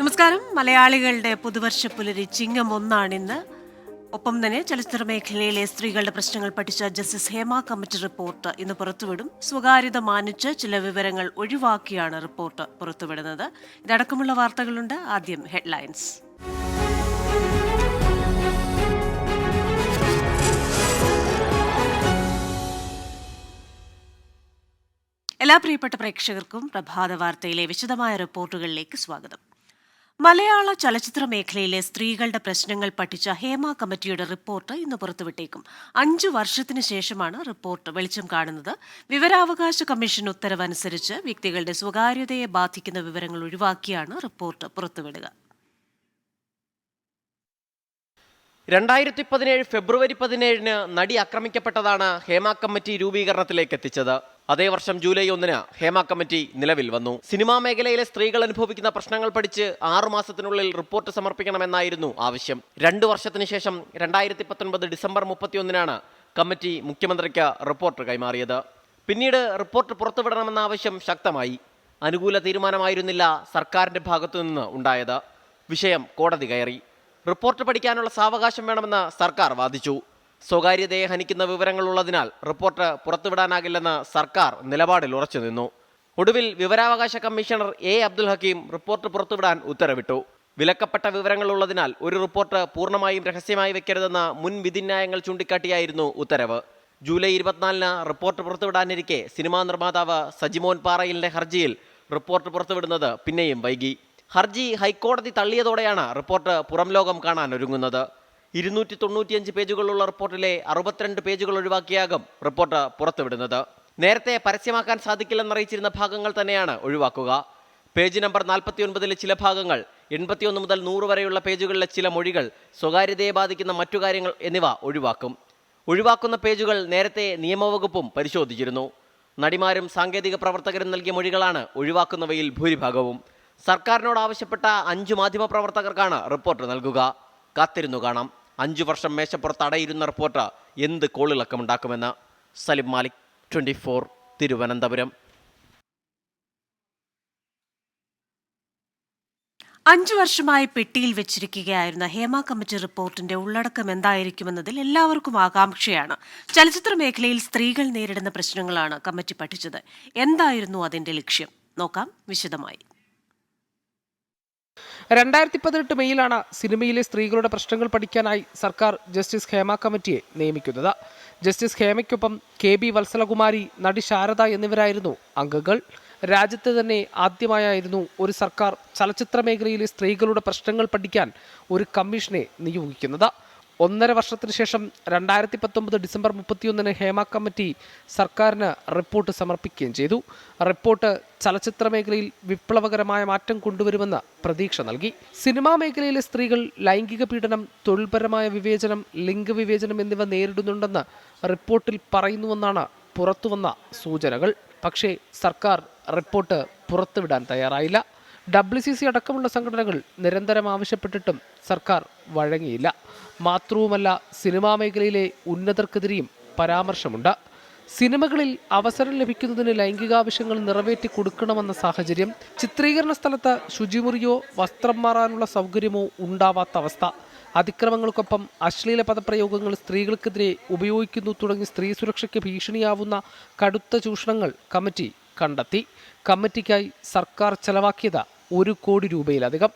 നമസ്കാരം. മലയാളികളുടെ പുതുവർഷ പുലരി ചിങ്ങം 1 ഒപ്പം തന്നെ ചലച്ചിത്ര മേഖലയിലെ സ്ത്രീകളുടെ പ്രശ്നങ്ങൾ പഠിച്ച ജസ്റ്റിസ് ഹേമ കമ്മിറ്റി റിപ്പോർട്ട് ഇന്ന് പുറത്തുവിടും. സ്വകാര്യത മാനിച്ച് ചില വിവരങ്ങൾ ഒഴിവാക്കിയാണ് റിപ്പോർട്ട് പുറത്തുവിടുന്നത്. ഇതടക്കമുള്ള വാർത്തകളുണ്ട്. ആദ്യം ഹെഡ്ലൈൻസ്. എല്ലാ പ്രിയപ്പെട്ട പ്രേക്ഷകർക്കും പ്രഭാത വാർത്തയിലെ വിശദമായ റിപ്പോർട്ടുകളിലേക്ക് സ്വാഗതം. മലയാള ചലച്ചിത്ര മേഖലയിലെ സ്ത്രീകളുടെ പ്രശ്നങ്ങൾ പഠിച്ച ഹേമ കമ്മിറ്റിയുടെ റിപ്പോർട്ട് ഇന്ന് പുറത്തുവിട്ടേക്കും. 5 വർഷത്തിന് ശേഷമാണ് റിപ്പോർട്ട് വെളിച്ചം കാണുന്നത്. വിവരാവകാശ കമ്മീഷൻ ഉത്തരവനുസരിച്ച് വ്യക്തികളുടെ സ്വകാര്യതയെ ബാധിക്കുന്ന വിവരങ്ങൾ ഒഴിവാക്കിയാണ് റിപ്പോർട്ട് പുറത്തുവിടുക. 2017 ഫെബ്രുവരി 17 നടി ആക്രമിക്കപ്പെട്ടതാണ് ഹേമ കമ്മിറ്റി രൂപീകരണത്തിലേക്ക് എത്തിച്ചത്. അതേ വർഷം ജൂലൈ 1 ഹേമ കമ്മിറ്റി നിലവിൽ വന്നു. സിനിമാ മേഖലയിലെ സ്ത്രീകൾ അനുഭവിക്കുന്ന പ്രശ്നങ്ങൾ പഠിച്ച് 6 മാസത്തിനുള്ളിൽ റിപ്പോർട്ട് സമർപ്പിക്കണമെന്നായിരുന്നു ആവശ്യം. 2 വർഷത്തിന് ശേഷം 2019 ഡിസംബർ 31 കമ്മിറ്റി മുഖ്യമന്ത്രിക്ക് റിപ്പോർട്ട് കൈമാറിയത്. പിന്നീട് റിപ്പോർട്ട് പുറത്തുവിടണമെന്ന ആവശ്യം ശക്തമായി. അനുകൂല തീരുമാനമായിരുന്നില്ല സർക്കാരിന്റെ ഭാഗത്തുനിന്ന് ഉണ്ടായത്. വിഷയം കോടതി കയറി. റിപ്പോർട്ട് പഠിക്കാനുള്ള സാവകാശം വേണമെന്ന് സർക്കാർ വാദിച്ചു. സ്വകാര്യതയെ ഹനിക്കുന്ന വിവരങ്ങളുള്ളതിനാൽ റിപ്പോർട്ട് പുറത്തുവിടാനാകില്ലെന്ന് സർക്കാർ നിലപാടിൽ ഉറച്ചു നിന്നു. ഒടുവിൽ വിവരാവകാശ commissioner A Abdul Hakeem report പുറത്തുവിടാൻ ഉത്തരവിട്ടു. വിലക്കപ്പെട്ട വിവരങ്ങളുള്ളതിനാൽ ഒരു റിപ്പോർട്ട് പൂർണ്ണമായും രഹസ്യമായി വെക്കരുതെന്ന മുൻ വിധിന്യായങ്ങൾ ചൂണ്ടിക്കാട്ടിയായിരുന്നു ഉത്തരവ്. ജൂലൈ 24 റിപ്പോർട്ട് പുറത്തുവിടാനിരിക്കെ സിനിമാ നിർമ്മാതാവ് സജിമോൻ പാറയിലിന്റെ ഹർജിയിൽ റിപ്പോർട്ട് പുറത്തുവിടുന്നത് പിന്നെയും വൈകി. ഹർജി ഹൈക്കോടതി തള്ളിയതോടെയാണ് റിപ്പോർട്ട് പുറം ലോകം കാണാൻ ഒരുങ്ങുന്നത്. 295 പേജുകളുള്ള റിപ്പോർട്ടിലെ 62 പേജുകൾ ഒഴിവാക്കിയാകും റിപ്പോർട്ട് പുറത്തുവിടുന്നത്. നേരത്തെ പരസ്യമാക്കാൻ സാധിക്കില്ലെന്നറിയിച്ചിരുന്ന ഭാഗങ്ങൾ തന്നെയാണ് ഒഴിവാക്കുക. പേജ് നമ്പർ 49 ചില ഭാഗങ്ങൾ, 81 മുതൽ 100 വരെയുള്ള പേജുകളിലെ ചില മൊഴികൾ, സ്വകാര്യതയെ ബാധിക്കുന്ന മറ്റു കാര്യങ്ങൾ എന്നിവ ഒഴിവാക്കും. ഒഴിവാക്കുന്ന പേജുകൾ നേരത്തെ നിയമവകുപ്പും പരിശോധിച്ചിരുന്നു. നടിമാരും സാങ്കേതിക പ്രവർത്തകരും നൽകിയ മൊഴികളാണ് ഒഴിവാക്കുന്നവയിൽ ഭൂരിഭാഗവും. സർക്കാരിനോട് ആവശ്യപ്പെട്ട 5 മാധ്യമപ്രവർത്തകർക്കാണ് റിപ്പോർട്ട് നൽകുക. കാത്തിരുന്നു കാണാം 5 വർഷം മേശപ്പുറത്ത് അടയിരുന്ന റിപ്പോർട്ട് എന്ത് കോളിളക്കമുണ്ടാക്കുമെന്ന്. സലിം മാലിക്, 24, തിരുവനന്തപുരം. 5 വർഷമായി പെട്ടിയിൽ വെച്ചിരിക്കുകയായിരുന്ന ഹേമ കമ്മിറ്റി റിപ്പോർട്ടിന്റെ ഉള്ളടക്കം എന്തായിരിക്കുമെന്നതിൽ എല്ലാവർക്കും ആകാംക്ഷയാണ്. ചലച്ചിത്ര മേഖലയിൽ സ്ത്രീകൾ നേരിടുന്ന പ്രശ്നങ്ങളാണ് കമ്മിറ്റി പഠിച്ചത്. എന്തായിരുന്നു അതിന്റെ ലക്ഷ്യം? നോക്കാം വിശദമായി. 2018 മെയ്യിലാണ് സിനിമയിലെ സ്ത്രീകളുടെ പ്രശ്നങ്ങൾ പഠിക്കാനായി സർക്കാർ ജസ്റ്റിസ് ഹേമ കമ്മിറ്റിയെ നിയമിക്കുന്നത്. ജസ്റ്റിസ് ഹേമയ്ക്കൊപ്പം KB വത്സലകുമാരി, നടി ശാരദ എന്നിവരായിരുന്നു അംഗങ്ങൾ. രാജ്യത്ത് തന്നെ ആദ്യമായായിരുന്നു ഒരു സർക്കാർ ചലച്ചിത്ര മേഖലയിലെ സ്ത്രീകളുടെ പ്രശ്നങ്ങൾ പഠിക്കാൻ ഒരു കമ്മീഷനെ നിയോഗിക്കുന്നത്. 1.5 വർഷത്തിന് ശേഷം 2019 ഡിസംബർ 31 ഹേമ കമ്മിറ്റി സർക്കാരിന് റിപ്പോർട്ട് സമർപ്പിക്കുകയും ചെയ്തു. റിപ്പോർട്ട് ചലച്ചിത്ര മേഖലയിൽ വിപ്ലവകരമായ മാറ്റം കൊണ്ടുവരുമെന്ന് പ്രതീക്ഷ നൽകി. സിനിമാ മേഖലയിലെ സ്ത്രീകൾ ലൈംഗിക പീഡനം, തൊഴിൽപരമായ വിവേചനം, ലിംഗവിവേചനം എന്നിവ നേരിടുന്നുണ്ടെന്ന് റിപ്പോർട്ടിൽ പറയുന്നുവെന്നാണ് പുറത്തുവന്ന സൂചനകൾ. പക്ഷേ സർക്കാർ റിപ്പോർട്ട് പുറത്തുവിടാൻ തയ്യാറായില്ല. WCC അടക്കമുള്ള സംഘടനകൾ നിരന്തരം ആവശ്യപ്പെട്ടിട്ടും സർക്കാർ വഴങ്ങിയില്ല. മാത്രവുമല്ല, സിനിമാ മേഖലയിലെ ഉന്നതർക്കെതിരെയും പരാമർശമുണ്ട്. സിനിമകളിൽ അവസരം ലഭിക്കുന്നതിന് ലൈംഗികാവശ്യങ്ങൾ നിറവേറ്റി കൊടുക്കണമെന്ന സാഹചര്യം, ചിത്രീകരണ സ്ഥലത്ത് ശുചിമുറിയോ വസ്ത്രം മാറാനുള്ള സൗകര്യമോ ഉണ്ടാവാത്ത അവസ്ഥ, അതിക്രമങ്ങൾക്കൊപ്പം അശ്ലീല പദപ്രയോഗങ്ങൾ സ്ത്രീകൾക്കെതിരെ ഉപയോഗിക്കുന്നു തുടങ്ങി സ്ത്രീ സുരക്ഷയ്ക്ക് ഭീഷണിയാവുന്ന കടുത്ത ചൂഷണങ്ങൾ കമ്മിറ്റി കണ്ടെത്തി. കമ്മിറ്റിക്കായി സർക്കാർ ചെലവാക്കിയത് 1 കോടി രൂപയിലധികം.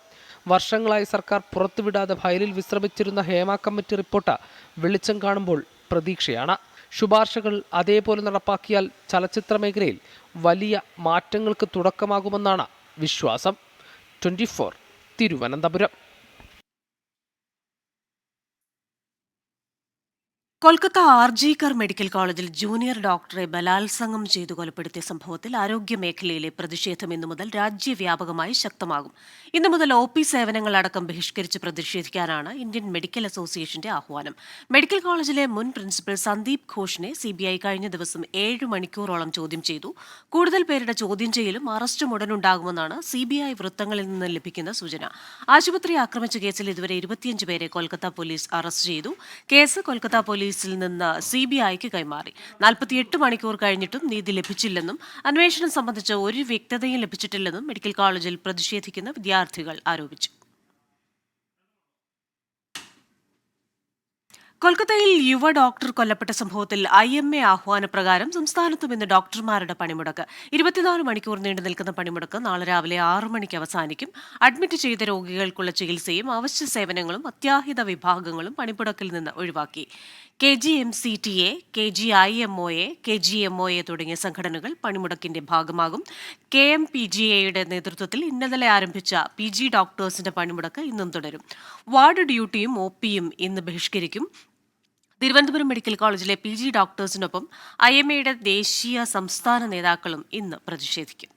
വർഷങ്ങളായി സർക്കാർ പുറത്തുവിടാതെ ഫയലിൽ വിശ്രമിച്ചിരുന്ന ഹേമ കമ്മിറ്റി റിപ്പോർട്ട് വെളിച്ചം കാണുമ്പോൾ പ്രതീക്ഷയാണ്. ശുപാർശകൾ അതേപോലെ നടപ്പാക്കിയാൽ ചലച്ചിത്ര മേഖലയിൽ വലിയ മാറ്റങ്ങൾക്ക് തുടക്കമാകുമെന്നാണ് വിശ്വാസം. 24, തിരുവനന്തപുരം. കൊൽക്കത്ത RG കർ മെഡിക്കൽ കോളേജിൽ ജൂനിയർ ഡോക്ടറെ ബലാത്സംഗം ചെയ്തു കൊലപ്പെടുത്തിയ സംഭവത്തിൽ ആരോഗ്യ മേഖലയിലെ പ്രതിഷേധം ഇന്നു മുതൽ രാജ്യവ്യാപകമായി ശക്തമാകും. ഇന്നു മുതൽ OP സേവനങ്ങളടക്കം ബഹിഷ്കരിച്ച് പ്രതിഷേധിക്കാനാണ് ഇന്ത്യൻ മെഡിക്കൽ അസോസിയേഷന്റെ ആഹ്വാനം. മെഡിക്കൽ കോളേജിലെ മുൻ പ്രിൻസിപ്പൽ സന്ദീപ് ഘോഷിനെ CBI കഴിഞ്ഞ ദിവസം 7 മണിക്കൂറോളം ചോദ്യം ചെയ്തു. കൂടുതൽ പേരുടെ ചോദ്യം ചെയ്യലും അറസ്റ്റും ഉടനുണ്ടാകുമെന്നാണ് CBI വൃത്തങ്ങളിൽ നിന്ന് ലഭിക്കുന്ന സൂചന. ആശുപത്രി ആക്രമിച്ച കേസിൽ ഇതുവരെ 25 പേരെ കൊൽക്കത്ത പോലീസ് അറസ്റ്റ് ചെയ്തു. കേസ് കൊൽക്കത്ത പോലീസ് പോലീസിൽ നിന്ന് CBIക്ക് കൈമാറി. 48 മണിക്കൂർ കഴിഞ്ഞിട്ടും നീതി ലഭിച്ചില്ലെന്നും അന്വേഷണം സംബന്ധിച്ച് ഒരു വ്യക്തതയും ലഭിച്ചിട്ടില്ലെന്നും മെഡിക്കൽ കോളേജിൽ പ്രതിഷേധിക്കുന്ന വിദ്യാർത്ഥികൾ ആരോപിച്ചു. കൊൽക്കത്തയിൽ യുവ ഡോക്ടർ കൊല്ലപ്പെട്ട സംഭവത്തിൽ IMA ആഹ്വാനപ്രകാരം സംസ്ഥാനത്തും ഇന്ന് ഡോക്ടർമാരുടെ പണിമുടക്ക്. 24 മണിക്കൂർ നീണ്ടു നിൽക്കുന്ന പണിമുടക്ക് നാളെ രാവിലെ 6 മണിക്ക് അവസാനിക്കും. അഡ്മിറ്റ് ചെയ്ത രോഗികൾക്കുള്ള ചികിത്സയും അവശ്യ സേവനങ്ങളും അത്യാഹിത വിഭാഗങ്ങളും പണിമുടക്കിൽ നിന്ന് ഒഴിവാക്കി. KGMCTA, KGIMOA, KGMOA തുടങ്ങിയ സംഘടനകൾ പണിമുടക്കിന്റെ ഭാഗമാകും. KMPGAയുടെ നേതൃത്വത്തിൽ ഇന്നലെ ആരംഭിച്ച PG ഡോക്ടേഴ്സിന്റെ പണിമുടക്ക് ഇന്നും തുടരും. വാർഡ് ഡ്യൂട്ടിയും OPയും ഇന്ന് ബഹിഷ്കരിക്കും. തിരുവനന്തപുരം മെഡിക്കൽ കോളേജിലെ PG ഡോക്ടേഴ്സിനൊപ്പം IMAയുടെ ദേശീയ സംസ്ഥാന നേതാക്കളും ഇന്ന് പ്രതിഷേധിക്കും.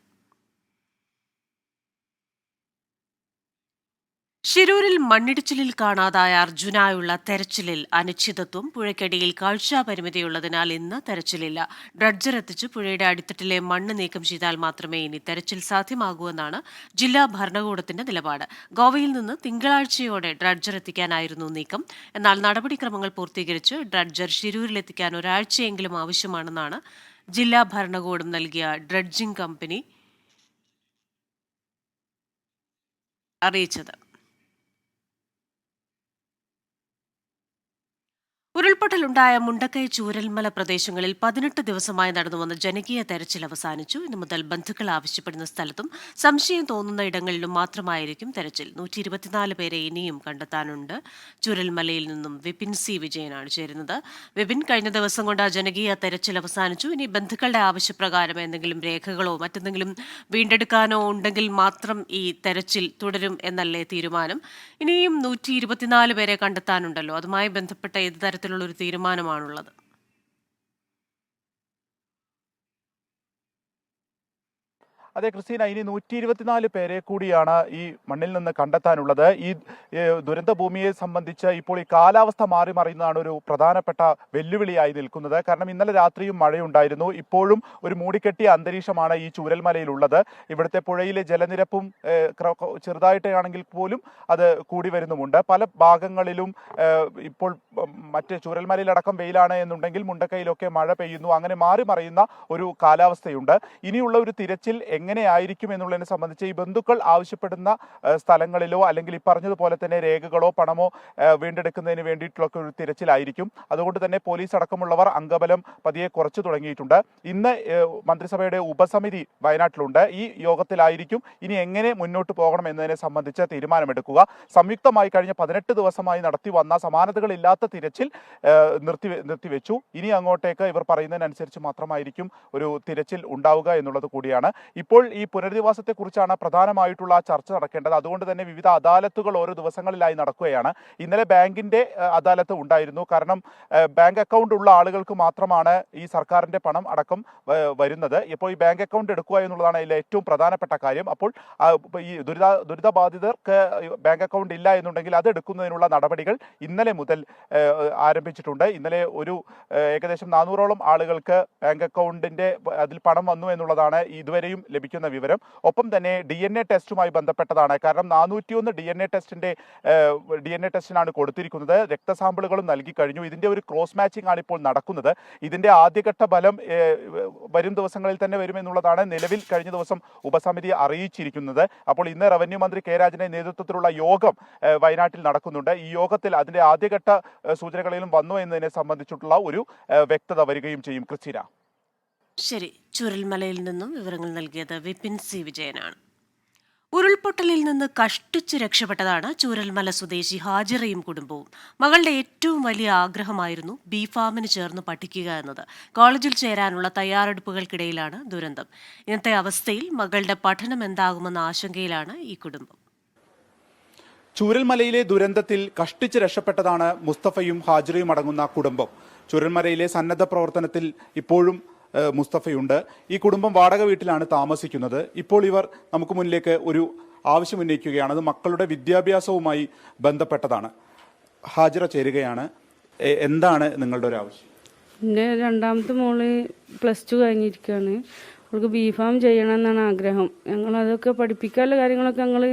ശിരൂരിൽ മണ്ണിടിച്ചിലിൽ കാണാതായ അർജുനായുള്ള തെരച്ചിലിൽ അനിശ്ചിതത്വം. പുഴയ്ക്കടിയിൽ കാഴ്ചാപരിമിതിയുള്ളതിനാൽ ഇന്ന് തെരച്ചിലില്ല. ഡ്രഡ്ജർ എത്തിച്ച് പുഴയുടെ അടിത്തട്ടിലെ മണ്ണ് നീക്കം ചെയ്താൽ മാത്രമേ ഇനി തെരച്ചിൽ സാധ്യമാകൂ എന്നാണ് ജില്ലാ ഭരണകൂടത്തിന്റെ നിലപാട്. ഗോവയിൽ നിന്ന് തിങ്കളാഴ്ചയോടെ ഡ്രഡ്ജർ എത്തിക്കാനായിരുന്നു നീക്കം. എന്നാൽ നടപടിക്രമങ്ങൾ പൂർത്തീകരിച്ച് ഡ്രഡ്ജർ ശിരൂരിലെത്തിക്കാൻ ഒരാഴ്ചയെങ്കിലും ആവശ്യമാണെന്നാണ് ജില്ലാ ഭരണകൂടം നൽകിയ ഡ്രഡ്ജിംഗ് കമ്പനി അറിയിച്ചത്. ഉരുൾപൊട്ടലുണ്ടായ മുണ്ടക്കൈ ചൂരൽമല പ്രദേശങ്ങളിൽ 18 ദിവസമായി നടന്നുവന്ന ജനകീയ തെരച്ചിൽ അവസാനിച്ചു. ഇന്നു മുതൽ ബന്ധുക്കൾ ആവശ്യപ്പെടുന്ന സ്ഥലത്തും സംശയം തോന്നുന്ന ഇടങ്ങളിലും മാത്രമായിരിക്കും തെരച്ചിൽ. 124 പേരെ ഇനിയും കണ്ടെത്താനുണ്ട്. ചൂരൽമലയിൽ നിന്നും വിപിൻ C വിജയനാണ് ചേരുന്നത്. വിപിൻ, കഴിഞ്ഞ ദിവസം കൊണ്ട് ജനകീയ തെരച്ചിൽ അവസാനിച്ചു. ഇനി ബന്ധുക്കളുടെ ആവശ്യപ്രകാരം എന്തെങ്കിലും രേഖകളോ മറ്റെന്തെങ്കിലും വീണ്ടെടുക്കാനോ ഉണ്ടെങ്കിൽ മാത്രം ഈ തെരച്ചിൽ തുടരും എന്നല്ലേ തീരുമാനം? ഇനിയും 124 പേരെ കണ്ടെത്താനുണ്ടല്ലോ. അതുമായി ബന്ധപ്പെട്ട ഏത് തരത്തിലുള്ള ഒരു തീരുമാനമാണുള്ളത്? അതെ ക്രിസ്റ്റീന, ഇനി 124 പേരെ കൂടിയാണ് ഈ മണ്ണിൽ നിന്ന് കണ്ടെത്താനുള്ളത്. ഈ ദുരന്ത ഭൂമിയെ സംബന്ധിച്ച് ഇപ്പോൾ ഈ കാലാവസ്ഥ മാറി മറിയുന്നതാണ് ഒരു പ്രധാനപ്പെട്ട വെല്ലുവിളിയായി നിൽക്കുന്നത്. കാരണം ഇന്നലെ രാത്രിയും മഴയുണ്ടായിരുന്നു. ഇപ്പോഴും ഒരു മൂടിക്കെട്ടിയ അന്തരീക്ഷമാണ് ഈ ചൂരൽമലയിലുള്ളത്. ഇവിടുത്തെ പുഴയിലെ ജലനിരപ്പും ചെറുതായിട്ടാണെങ്കിൽ പോലും അത് കൂടി വരുന്നുമുണ്ട്. പല ഭാഗങ്ങളിലും ഇപ്പോൾ മറ്റ് ചൂരൽമലയിലടക്കം വെയിലാണ് എന്നുണ്ടെങ്കിൽ മുണ്ടക്കൈയിലൊക്കെ മഴ പെയ്യുന്നു. അങ്ങനെ മാറി മറിയുന്ന ഒരു കാലാവസ്ഥയുണ്ട്. ഇനിയുള്ള ഒരു തിരച്ചിൽ എങ്ങനെയായിരിക്കും എന്നുള്ളതിനെ സംബന്ധിച്ച് ഈ ബന്ധുക്കൾ ആവശ്യപ്പെടുന്ന സ്ഥലങ്ങളിലോ അല്ലെങ്കിൽ ഈ പറഞ്ഞതുപോലെ തന്നെ രേഖകളോ പണമോ വീണ്ടെടുക്കുന്നതിന് വേണ്ടിയിട്ടുള്ള ഒരു തിരച്ചിലായിരിക്കും. അതുകൊണ്ട് തന്നെ പോലീസ് അടക്കമുള്ളവർ അംഗബലം പതിയെ കുറച്ചു തുടങ്ങിയിട്ടുണ്ട്. ഇന്ന് മന്ത്രിസഭയുടെ ഉപസമിതി വയനാട്ടിലുണ്ട്. ഈ യോഗത്തിലായിരിക്കും ഇനി എങ്ങനെ മുന്നോട്ട് പോകണം എന്നതിനെ സംബന്ധിച്ച് തീരുമാനമെടുക്കുക. സംയുക്തമായി കഴിഞ്ഞ 18 ദിവസമായി നടത്തി വന്ന സമാനതകളില്ലാത്ത തിരച്ചിൽ നിർത്തിവെച്ചു. ഇനി അങ്ങോട്ടേക്ക് ഇവർ പറയുന്നതിനനുസരിച്ച് മാത്രമായിരിക്കും ഒരു തിരച്ചിൽ ഉണ്ടാവുക എന്നുള്ളത് കൂടിയാണ്. ഇപ്പോൾ ഈ പുനരധിവാസത്തെക്കുറിച്ചാണ് പ്രധാനമായിട്ടുള്ള ചർച്ച നടക്കേണ്ടത്. അതുകൊണ്ട് തന്നെ വിവിധ അദാലത്തുകൾ ഓരോ ദിവസങ്ങളിലായി നടക്കുകയാണ്. ഇന്നലെ ബാങ്കിന്റെ അദാലത്ത് ഉണ്ടായിരുന്നു. കാരണം ബാങ്ക് അക്കൗണ്ട് ഉള്ള ആളുകൾക്ക് മാത്രമാണ് ഈ സർക്കാരിന്റെ പണം അടക്കം വരുന്നത്. ഇപ്പോൾ ഈ ബാങ്ക് അക്കൗണ്ട് എടുക്കുക എന്നുള്ളതാണ് അതിലെ ഏറ്റവും പ്രധാനപ്പെട്ട കാര്യം. അപ്പോൾ ഈ ദുരിതബാധിതർക്ക് ബാങ്ക് അക്കൗണ്ട് ഇല്ല എന്നുണ്ടെങ്കിൽ അത് എടുക്കുന്നതിനുള്ള നടപടികൾ ഇന്നലെ മുതൽ ആരംഭിച്ചിട്ടുണ്ട്. ഇന്നലെ ഒരു ഏകദേശം 400ഓളം ആളുകൾക്ക് ബാങ്ക് അക്കൗണ്ടിന്റെ അതിൽ പണം വന്നു എന്നുള്ളതാണ് ഇതുവരെയും ലഭിക്കുന്ന വിവരം. ഒപ്പം തന്നെ DNA ടെസ്റ്റുമായി ബന്ധപ്പെട്ടതാണ്. കാരണം 401 DNA ടെസ്റ്റിനാണ് കൊടുത്തിരിക്കുന്നത്. രക്തസാമ്പിളുകളും നൽകി കഴിഞ്ഞു. ഇതിന്റെ ഒരു ക്രോസ് മാച്ചിങ് ആണ് ഇപ്പോൾ നടക്കുന്നത്. ഇതിന്റെ ആദ്യഘട്ട ഫലം വരും ദിവസങ്ങളിൽ തന്നെ വരുമെന്നുള്ളതാണ് നിലവിൽ കഴിഞ്ഞ ദിവസം ഉപസമിതി അറിയിച്ചിരിക്കുന്നത്. അപ്പോൾ ഇന്ന് റവന്യൂ മന്ത്രി K രാജന്റെ നേതൃത്വത്തിലുള്ള യോഗം വയനാട്ടിൽ നടക്കുന്നുണ്ട്. ഈ യോഗത്തിൽ അതിന്റെ ആദ്യഘട്ട സൂചനകളിലും വന്നു എന്നതിനെ സംബന്ധിച്ചിട്ടുള്ള ഒരു വ്യക്തത വരികയും ചെയ്യും. ക്രിസ്റ്റീന. ശരി, ചുരൽമലയിൽ നിന്നും വിവരങ്ങൾ നൽകിയത് വിപിൻ C വിജയനാണ്. ഉരുൾപൊട്ടലിൽ നിന്ന് കഷ്ടിച്ച് രക്ഷപ്പെട്ടതാണ് ചൂരൽമല സ്വദേശി ഹാജിറയും കുടുംബവും. മകളുടെ ഏറ്റവും വലിയ ആഗ്രഹമായിരുന്നു B.Pharm ചേർന്ന് പഠിക്കുക എന്നത്. കോളേജിൽ ചേരാനുള്ള തയ്യാറെടുപ്പുകൾക്കിടയിലാണ് ദുരന്തം. ഇന്നത്തെ അവസ്ഥയിൽ മകളുടെ പഠനം എന്താകുമെന്ന ആശങ്കയിലാണ് ഈ കുടുംബം. ചൂരൽമലയിലെ ദുരന്തത്തിൽ കഷ്ടിച്ച് രക്ഷപ്പെട്ടതാണ് മുസ്തഫയും ഹാജിറയും അടങ്ങുന്ന കുടുംബം. ചൂരൽമലയിലെ സന്നദ്ധ പ്രവർത്തനത്തിൽ ഇപ്പോഴും മുസ്തഫയുണ്ട്. ഈ കുടുംബം വാടക വീട്ടിലാണ് താമസിക്കുന്നത്. ഇപ്പോൾ ഇവർ നമുക്ക് മുന്നിലേക്ക് ഒരു ആവശ്യം ഉന്നയിക്കുകയാണ്. അത് മക്കളുടെ വിദ്യാഭ്യാസവുമായി ബന്ധപ്പെട്ടതാണ്. ഹാജിറ ചേരുകയാണ്. എന്താണ് നിങ്ങളുടെ ഒരു ആവശ്യം? എൻ്റെ രണ്ടാമത്തെ മോള് +2 കഴിഞ്ഞിരിക്കുകയാണ്. അവൾക്ക് B.Pharm ചെയ്യണം എന്നാണ് ആഗ്രഹം. ഞങ്ങളതൊക്കെ പഠിപ്പിക്കാനുള്ള കാര്യങ്ങളൊക്കെ ഞങ്ങൾ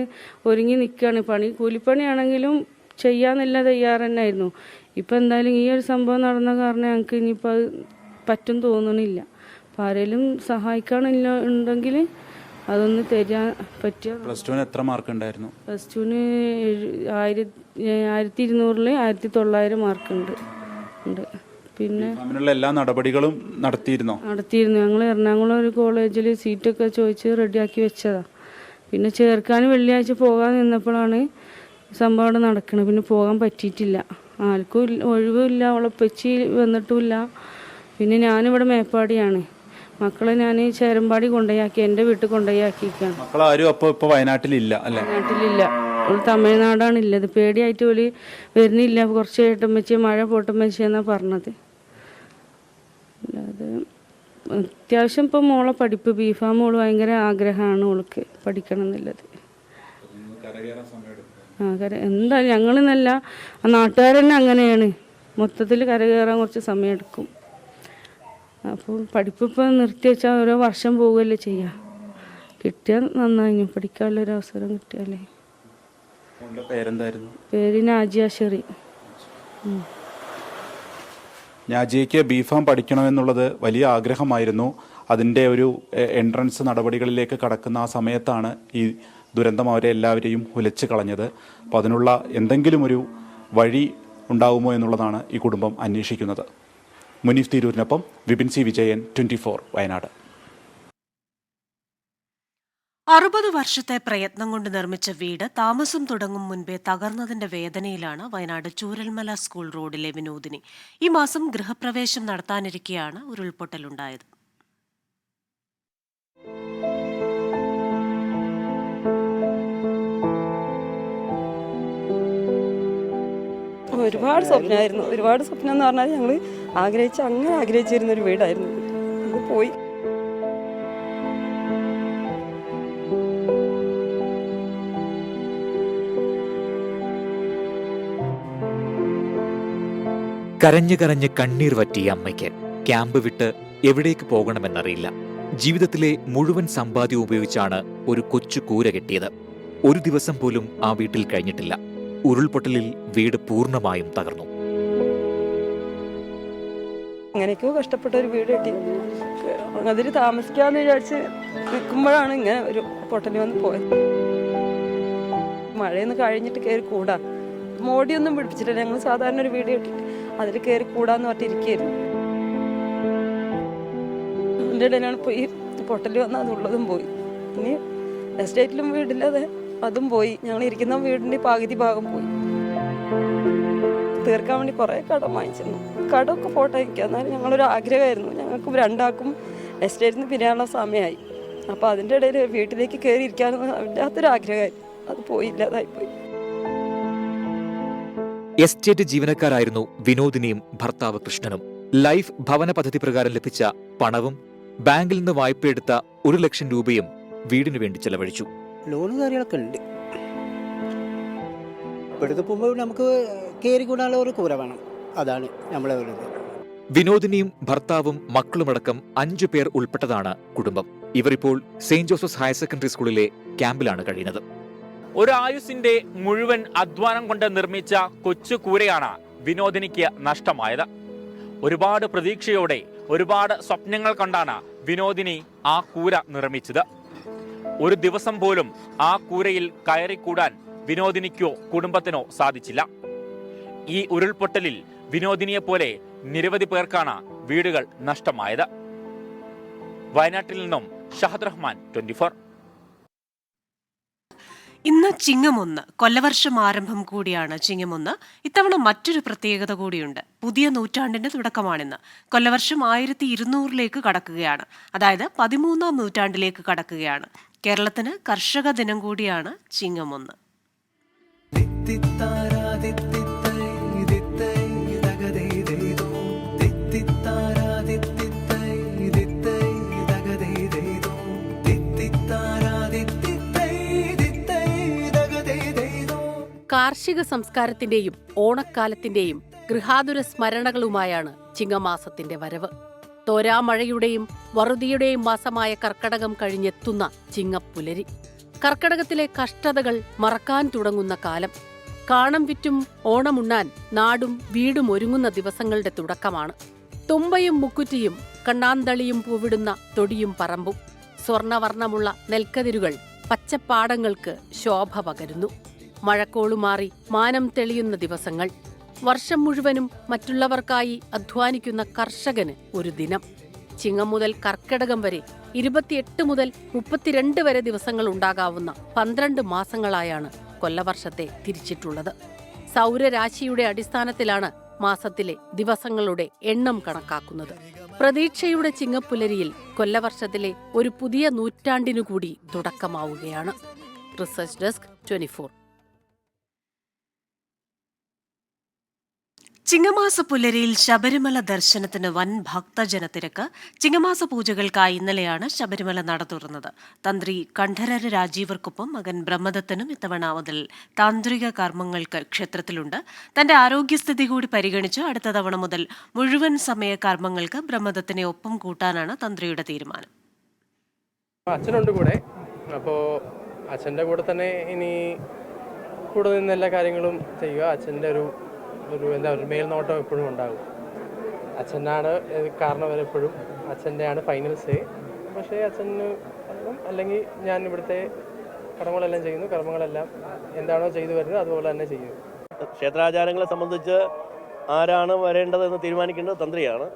ഒരുങ്ങി നിൽക്കുകയാണ്. കൂലിപ്പണിയാണെങ്കിലും ചെയ്യാമെന്നുള്ള തയ്യാറ് തന്നെയായിരുന്നു. ഇപ്പം എന്തായാലും ഈ ഒരു സംഭവം നടന്ന കാരണം ഞങ്ങൾക്ക് ഇനിയിപ്പോൾ അത് പറ്റും തോന്നണില്ല. അപ്പോൾ ആരെങ്കിലും സഹായിക്കാനില്ല ഉണ്ടെങ്കിൽ അതൊന്ന് തരാൻ പറ്റിയ. പ്ലസ് ടുവിന് എത്ര മാർക്ക് ഉണ്ടായിരുന്നു? പ്ലസ് ടുവിന് 1200-ൽ 1900 മാർക്കുണ്ട്. പിന്നെ അതിനുള്ള എല്ലാ നടപടികളും നടത്തിയിരുന്നു. ഞങ്ങൾ എറണാകുളം ഒരു കോളേജിൽ സീറ്റൊക്കെ ചോദിച്ച് റെഡിയാക്കി വെച്ചതാണ്. പിന്നെ ചേർക്കാൻ വെള്ളിയാഴ്ച പോകാൻ നിന്നപ്പോഴാണ് സംഭവം അവിടെ നടക്കുന്നത്. പിന്നെ പോകാൻ പറ്റിയിട്ടില്ല, ആർക്കും ഒഴിവില്ല, ഉളപ്പച്ചി വന്നിട്ടുമില്ല. പിന്നെ ഞാനിവിടെ മേപ്പാടിയാണ്, മക്കളെ ഞാൻ ചേരമ്പാടി കൊണ്ടുപോയാക്കി, എൻ്റെ വീട്ടിൽ കൊണ്ടുപോയാക്കിയിരിക്കുകയാണ്. മക്കളാരും അപ്പോൾ ഇപ്പോൾ വയനാട്ടിലില്ല അല്ലേ? വയനാട്ടിലില്ല, തമിഴ്നാടാണ് ഉള്ളത്. പേടിയായിട്ട് ഓല് വരുന്നില്ല, കുറച്ച് ഏട്ടമ്മച്ചി മഴ പോട്ടമ്മച്ചി എന്നാണ് പറഞ്ഞത്. അല്ലാതെ അത്യാവശ്യം ഇപ്പോൾ മോളെ പഠിപ്പ് ബിഫാം മോള് ഭയങ്കര ആഗ്രഹമാണ് ഓൾക്ക് പഠിക്കണം എന്നുള്ളത്. എന്താ ഞങ്ങളെന്നല്ല, നാട്ടുകാർ തന്നെ അങ്ങനെയാണ്, മൊത്തത്തിൽ കരകയറാൻ കുറച്ച് സമയമെടുക്കും. അപ്പോൾ പഠിപ്പ് ഇപ്പോൾ നിർത്തി വെച്ചാൽ ഓരോ വർഷം പോവുകയല്ലേ ചെയ്യുക. കിട്ടിയാൽ നന്നായി, പഠിക്കാനുള്ളൊരവസരം കിട്ടിയാലേ. പേരെന്തായിരുന്നു? പേര് നാജിയ ഷെറി. നാജിയയ്ക്ക് ബിഫാം പഠിക്കണമെന്നുള്ളത് വലിയ ആഗ്രഹമായിരുന്നു. അതിൻ്റെ ഒരു എൻട്രൻസ് നടപടികളിലേക്ക് കടക്കുന്ന ആ സമയത്താണ് ഈ ദുരന്തം അവരെ എല്ലാവരെയും ഉലച്ച് കളഞ്ഞത്. അപ്പോൾ അതിനുള്ള എന്തെങ്കിലും ഒരു വഴി ഉണ്ടാകുമോ എന്നുള്ളതാണ് ഈ കുടുംബം അന്വേഷിക്കുന്നത്. മുനീഫ് തിരൂരിനൊപ്പം വിപിൻ സി വിജയൻ, 24 വയനാട്. 60 വർഷത്തെ പ്രയത്നം കൊണ്ട് നിർമ്മിച്ച വീട് താമസം തുടങ്ങും മുൻപേ തകർന്നതിന്റെ വേദനയിലാണ് വയനാട് ചൂരൽമല സ്കൂൾ റോഡിലെ വിനോദിനി. ഈ മാസം ഗൃഹപ്രവേശം നടത്താനിരിക്കെയാണ് ഉരുൾപൊട്ടലുണ്ടായത്. ഒരുപാട് സ്വപ്നമായിരുന്നു. ഒരുപാട് സ്വപ്നം എന്ന് പറഞ്ഞാൽ ഞങ്ങൾ അങ്ങനെ ആഗ്രഹിച്ചിരുന്നൊരു വീടായിരുന്നു. അത് പോയി. കരഞ്ഞ് കരഞ്ഞ് കണ്ണീർ വറ്റിയ അമ്മയ്ക്ക് ക്യാമ്പ് വിട്ട് എവിടേക്ക് പോകണമെന്നറിയില്ല. ജീവിതത്തിലെ മുഴുവൻ സമ്പാദ്യം ഉപയോഗിച്ചാണ് ഒരു കൊച്ചു കൂര കെട്ടിയത്. ഒരു ദിവസം പോലും ആ വീട്ടിൽ കഴിഞ്ഞിട്ടില്ല. ഉരുൾപൊട്ടലിൽ വീട് പൂർണ്ണമായും തകർന്നു. അങ്ങനെയൊക്കെയോ കഷ്ടപ്പെട്ട ഒരു വീട് കെട്ടി അതിൽ താമസിക്കാന്ന് വിചാരിച്ച് നിൽക്കുമ്പോഴാണ് ഇങ്ങനെ ഒരു പൊട്ടൽ വന്ന് പോയത്. മഴയൊന്ന് കഴിഞ്ഞിട്ട് കയറി കൂടാ, മോടിയൊന്നും പിടിപ്പിച്ചിട്ടില്ല. ഞങ്ങൾ സാധാരണ ഒരു വീട് കെട്ടിട്ട് അതിൽ കയറി കൂടാന്ന് പറഞ്ഞിരിക്കുകയായിരുന്നു. അതിൻ്റെ ഇടയിലാണ് ഇപ്പോൾ ഈ പൊട്ടൽ വന്ന് അതുള്ളതും പോയി. ഇനി എസ്റ്റേറ്റിലും വീടില്ലാതെ അതും പോയി. ഞങ്ങൾ ഇരിക്കുന്ന വീടിൻ്റെ പകുതി ഭാഗം പോയി. തീർക്കാൻ വേണ്ടി കുറേ കടം വാങ്ങിച്ചിരുന്നു. കടമൊക്കെ ഫോട്ടോ വയ്ക്കുക. എന്നാലും ഞങ്ങളൊരു ആഗ്രഹമായിരുന്നു, ഞങ്ങൾക്ക് രണ്ടാൾക്കും എസ്റ്റേറ്റിൽ നിന്ന് പിരിയാനുള്ള സമയമായി. അപ്പോൾ അതിൻ്റെ ഇടയിൽ വീട്ടിലേക്ക് കയറി ഇരിക്കാനൊന്നും വല്ലാത്തൊരു ആഗ്രഹമായിരുന്നു. അത് പോയി, ഇല്ലാതായിപ്പോയി. എസ്റ്റേറ്റ് ജീവനക്കാരായിരുന്നു വിനോദിനിയും ഭർത്താവ് കൃഷ്ണനും. ലൈഫ് ഭവന പദ്ധതി പ്രകാരം ലഭിച്ച പണവും ബാങ്കിൽ നിന്ന് വായ്പയെടുത്ത 1 ലക്ഷം രൂപയും വീടിനു വേണ്ടി ചെലവഴിച്ചു. ലോണ് കാര്യങ്ങളൊക്കെ ഉണ്ട്. ഇപ്പോഴത്തെ പോകുമ്പോൾ നമുക്ക് കയറി കൂടാനുള്ള ഒരു കൂര വേണം, അതാണ് നമ്മളെ വരുന്നത്. വിനോദിനിയും ഭർത്താവും മക്കളുമടക്കം 5 പേർ ഉൾപ്പെട്ടതാണ് കുടുംബം. ഇവരിപ്പോൾ സെയിന്റ് ജോസഫ്സ് ഹയർ സെക്കൻഡറി സ്കൂളിലെ ക്യാമ്പിലാണ് കഴിയുന്നത്. ഒരു ആയുസിന്റെ മുഴുവൻ അധ്വാനം കൊണ്ട് നിർമ്മിച്ച കൊച്ചു കൂരയാണ് വിനോദിനിക്ക് നഷ്ടമായത്. ഒരുപാട് പ്രതീക്ഷയോടെ, ഒരുപാട് സ്വപ്നങ്ങൾ കണ്ടാണ് വിനോദിനി ആ കൂര നിർമ്മിച്ചത്. ഒരു ദിവസം പോലും ആ കൂരയിൽ കയറിക്കൂടാൻ വിനോദിനിക്കോ കുടുംബത്തിനോ സാധിച്ചില്ല. ഈ ഉരുൾപൊട്ടലിൽ വിനോദിനിയെപ്പോലെ നിരവധി പേർക്കാണ് വീടുകൾ നഷ്ടമായത്. വയനാട്ടിൽ നിന്നും ഷഹദ് റഹ്മാൻ, 24. ഇന്ന് ചിങ്ങം 1, കൊല്ലവർഷം ആരംഭം കൂടിയാണ് ചിങ്ങം 1. ഇത്തവണ മറ്റൊരു പ്രത്യേകത കൂടിയുണ്ട്. പുതിയ നൂറ്റാണ്ടിന്റെ തുടക്കമാണിന്ന്. കൊല്ലവർഷം 1200ലേക്ക് കടക്കുകയാണ്. അതായത് 13ാം നൂറ്റാണ്ടിലേക്ക് കടക്കുകയാണ്. കേരളത്തിന് കർഷക ദിനം കൂടിയാണ് ചിങ്ങം 1. കാർഷിക സംസ്കാരത്തിന്റെയും ഓണക്കാലത്തിന്റെയും ഗൃഹാതുര സ്മരണകളുമായാണ് ചിങ്ങമാസത്തിന്റെ വരവ്. തോരാമഴയുടെയും വറുതിയുടെയും മാസമായ കർക്കടകം കഴിഞ്ഞെത്തുന്ന ചിങ്ങപ്പുലരി. കർക്കടകത്തിലെ കഷ്ടതകൾ മറക്കാൻ തുടങ്ങുന്ന കാലം. കാണം വിറ്റും ഓണമുണ്ണാൻ നാടും വീടും ഒരുങ്ങുന്ന ദിവസങ്ങളുടെ തുടക്കമാണ്. തുമ്പയും മുക്കുറ്റിയും കണ്ണാന്തളിയും പൂവിടുന്ന തൊടിയും പറമ്പും സ്വർണവർണ്ണമുള്ള നെൽക്കതിരുകൾ പച്ചപ്പാടങ്ങൾക്ക് ശോഭ പകരുന്നു. മഴക്കോളുമാറി മാനം തെളിയുന്ന ദിവസങ്ങൾ. വർഷം മുഴുവനും മറ്റുള്ളവർക്കായി അധ്വാനിക്കുന്ന കർഷകന് ഒരു ദിനം. ചിങ്ങം മുതൽ കർക്കിടകം വരെ 28 മുതൽ 32 വരെ ദിവസങ്ങൾ ഉണ്ടാകാവുന്ന 12 മാസങ്ങളായാണ് കൊല്ലവർഷത്തെ തിരിച്ചിട്ടുള്ളത്. സൗരരാശിയുടെ അടിസ്ഥാനത്തിലാണ് മാസത്തിലെ ദിവസങ്ങളുടെ എണ്ണം കണക്കാക്കുന്നത്. പ്രതീക്ഷയുടെ ചിങ്ങപ്പുലരിയിൽ കൊല്ലവർഷത്തിലെ ഒരു പുതിയ നൂറ്റാണ്ടിനുകൂടി തുടക്കമാവുകയാണ്. Research desk 24. ചിങ്ങമാസ പുലരിയിൽ ശബരിമല ദർശനത്തിന് വൻ ഭക്തജനത്തിരക്ക്. ചിങ്ങമാസ പൂജകൾക്കായി ഇന്നലെയാണ് ശബരിമല നട തുറന്നത്. തന്ത്രി കണ്ഠരര് രാജീവർക്കൊപ്പം മകൻ ബ്രഹ്മദത്തനും ഇത്തവണ മുതൽ താന്ത്രിക കർമ്മങ്ങൾക്ക് ക്ഷേത്രത്തിലുണ്ട്. തന്റെ ആരോഗ്യസ്ഥിതി കൂടി പരിഗണിച്ച് അടുത്ത തവണ മുതൽ മുഴുവൻ സമയ കർമ്മങ്ങൾക്ക് ബ്രഹ്മദത്തിനെ ഒപ്പം കൂട്ടാനാണ് തന്ത്രിയുടെ തീരുമാനം. അച്ഛനുണ്ട് കൂടെ, അപ്പോൾ അച്ഛൻ്റെ കൂടെ തന്നെ ഇനി കൂടെ നിന്ന് എല്ലാ കാര്യങ്ങളും ചെയ്യുക. അച്ഛൻ്റെ ഒരു മേൽനോട്ടം എപ്പോഴും ഉണ്ടാകും. അച്ഛനാണ് കാരണം എപ്പോഴും അച്ഛൻ്റെയാണ് ഫൈനൽ സേ. പക്ഷേ അച്ഛന് അല്ലെങ്കിൽ ഞാൻ ഇവിടുത്തെ കർമ്മങ്ങളെല്ലാം ചെയ്യുന്നു. കർമ്മങ്ങളെല്ലാം എന്താണോ ചെയ്തു വരുന്നത് അതുപോലെ തന്നെ ചെയ്യുന്നു. ക്ഷേത്രാചാരങ്ങളെ സംബന്ധിച്ച് ആരാണ് വരേണ്ടതെന്ന് തീരുമാനിക്കേണ്ടത് തന്ത്രിയാണ്.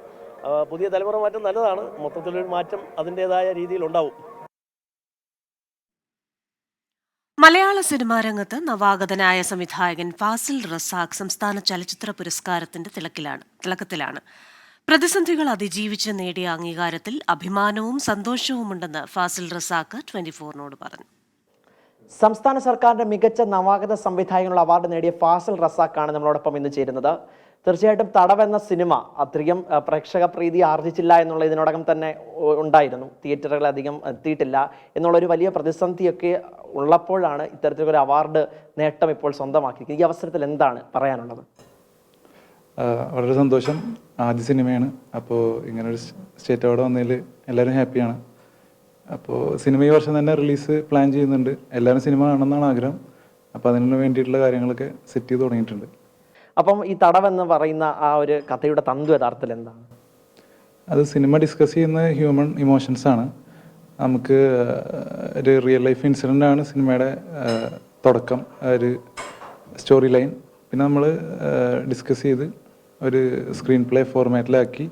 പുതിയ തലമുറ മാറ്റം നല്ലതാണ്. മൊത്തത്തിലൊരു മാറ്റം അതിൻ്റെതായ രീതിയിൽ ഉണ്ടാവും. മലയാള സിനിമാ രംഗത്ത് നവാഗതനായ സംവിധായകൻ ഫാസിൽ റസാഖ് സംസ്ഥാന ചലച്ചിത്ര പുരസ്കാരത്തിന്റെ തിളക്കത്തിലാണ്. പ്രതിസന്ധികൾ അതിജീവിച്ച് നേടിയ അംഗീകാരത്തിൽ അഭിമാനവും സന്തോഷവുമുണ്ടെന്ന് ഫാസിൽ റസാഖ് 24നോട് പറഞ്ഞു. സംസ്ഥാന സർക്കാരിന്റെ മികച്ച നവാഗത സംവിധായകനുള്ള അവാർഡ് നേടിയ ഫാസിൽ റസാഖാണ് നമ്മളോടൊപ്പം ഇന്ന് ചേരുന്നത്. തീർച്ചയായിട്ടും തടവെന്ന സിനിമ അധികം പ്രേക്ഷക പ്രീതി ആർജിച്ചില്ല എന്നുള്ള ഇതിനോടകം തന്നെ ഉണ്ടായിരുന്നു. തിയേറ്ററുകൾ അധികം എത്തിയിട്ടില്ല എന്നുള്ളൊരു വലിയ പ്രതിസന്ധിയൊക്കെ ഉള്ളപ്പോഴാണ് ഇത്തരത്തിലൊരു അവാർഡ് നേട്ടം ഇപ്പോൾ സ്വന്തമാക്കിയിരിക്കുന്നത്. ഈ അവസരത്തിൽ എന്താണ് പറയാനുള്ളത്? വളരെ സന്തോഷം. ആദ്യ സിനിമയാണ്. അപ്പോൾ ഇങ്ങനൊരു സ്റ്റേറ്റ് അവാർഡ് വന്നതിൽ എല്ലാവരും ഹാപ്പിയാണ്. അപ്പോൾ സിനിമ ഈ വർഷം തന്നെ റിലീസ് പ്ലാൻ ചെയ്യുന്നുണ്ട്. എല്ലാവരും സിനിമ കാണണമെന്നാണ് ആഗ്രഹം. അപ്പോൾ അതിനു വേണ്ടിയിട്ടുള്ള കാര്യങ്ങളൊക്കെ സെറ്റ് ചെയ്ത് തുടങ്ങിയിട്ടുണ്ട്. അപ്പം ഈ തടവെന്ന് പറയുന്ന ആ ഒരു കഥയുടെ തന്തു യഥാർത്ഥത്തിൽ എന്താണ്? അത് സിനിമ ഡിസ്കസ് ചെയ്യുന്ന ഹ്യൂമൻ ഇമോഷൻസ് ആണ്. നമുക്ക് ഒരു റിയൽ ലൈഫ് ഇൻസിഡൻ്റ് ആണ് സിനിമയുടെ തുടക്കം, ഒരു സ്റ്റോറി ലൈൻ. പിന്നെ നമ്മൾ ഡിസ്കസ് ചെയ്ത് ഒരു സ്ക്രീൻ പ്ലേ ഫോർമാറ്റിലാക്കി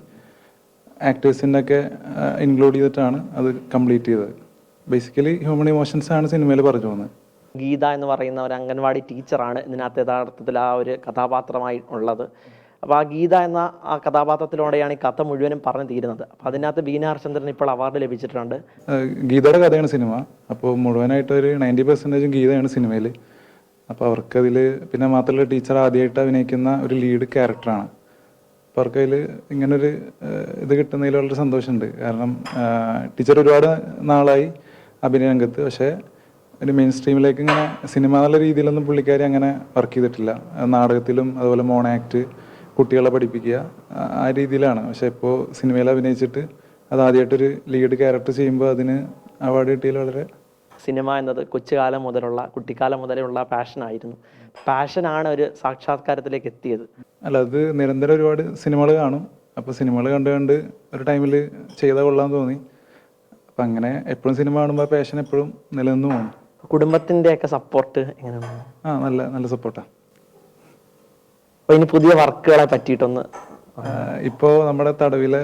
ആക്ടേഴ്സിൻ്റെ ഒക്കെ ഇൻക്ലൂഡ് ചെയ്തിട്ടാണ് അത് കംപ്ലീറ്റ് ചെയ്തത്. ബേസിക്കലി ഹ്യൂമൻ ഇമോഷൻസ് ആണ് സിനിമയിൽ പറഞ്ഞു പോകുന്നത്. ഗീത എന്ന് പറയുന്ന ഒരു അംഗൻവാടി ടീച്ചറാണ് ഇതിനകത്ത് യഥാർത്ഥത്തിൽ ആ ഒരു കഥാപാത്രമായി ഉള്ളത്. അപ്പോൾ ആ ഗീത എന്ന ആ കഥാപാത്രത്തിലൂടെയാണ് ഈ കഥ മുഴുവനും പറഞ്ഞു തീരുന്നത്. അപ്പോൾ അതിനകത്ത് ബീന ഹർചന്ദ്രൻ ഇപ്പോൾ അവാർഡ് ലഭിച്ചിട്ടുണ്ട്. ഗീതയുടെ കഥയാണ് സിനിമ. അപ്പോൾ മുഴുവനായിട്ട് ഒരു 90% ഗീതയാണ് സിനിമയിൽ. അപ്പോൾ അവർക്കതിൽ പിന്നെ മാത്രമല്ല ടീച്ചർ ആദ്യമായിട്ട് അഭിനയിക്കുന്ന ഒരു ലീഡ് ക്യാരക്ടറാണ്. അപ്പോൾ അവർക്കതിൽ ഇങ്ങനൊരു ഇത് കിട്ടുന്നതിൽ വളരെ സന്തോഷമുണ്ട്. കാരണം ടീച്ചർ ഒരുപാട് നാളായി അഭിനയ രംഗത്ത്, പക്ഷേ ഒരു മെയിൻ സ്ട്രീമിലേക്ക് ഇങ്ങനെ സിനിമ എന്നുള്ള രീതിയിലൊന്നും പുള്ളിക്കാരി അങ്ങനെ വർക്ക് ചെയ്തിട്ടില്ല. നാടകത്തിലും അതുപോലെ മോൺ ആക്ട്, കുട്ടികളെ പഠിപ്പിക്കുക, ആ രീതിയിലാണ്. പക്ഷേ ഇപ്പോൾ സിനിമയിൽ അഭിനയിച്ചിട്ട് അത് ആദ്യമായിട്ടൊരു ലീഡ് ക്യാരക്ടർ ചെയ്യുമ്പോൾ അതിന് അവാർഡ് കിട്ടിയതിൽ വളരെ... സിനിമ എന്നത് കൊച്ചുകാലം മുതലുള്ള കുട്ടിക്കാലം മുതലുള്ള പാഷനായിരുന്നു. പാഷനാണ് ഒരു സാക്ഷാത്കാരത്തിലേക്ക് എത്തിയത്. അല്ല, അത് നിരന്തരം ഒരുപാട് സിനിമകൾ കാണും. അപ്പോൾ സിനിമകൾ കണ്ട് ഒരു ടൈമിൽ ചെയ്താൽ കൊള്ളാമെന്ന് തോന്നി. അപ്പം അങ്ങനെ എപ്പോഴും സിനിമ കാണുമ്പോൾ പാഷൻ എപ്പോഴും നിലനിന്ന് പോകും. കുടുംബത്തിൻ്റെയൊക്കെ സപ്പോർട്ട് എങ്ങനെയാണ്? നല്ല സപ്പോർട്ടാണ്. അപ്പോൾ ഇനി പുതിയ വർക്കുകളെ പറ്റിയിട്ടൊന്ന്... ഇപ്പോൾ നമ്മുടെ തടവിലെ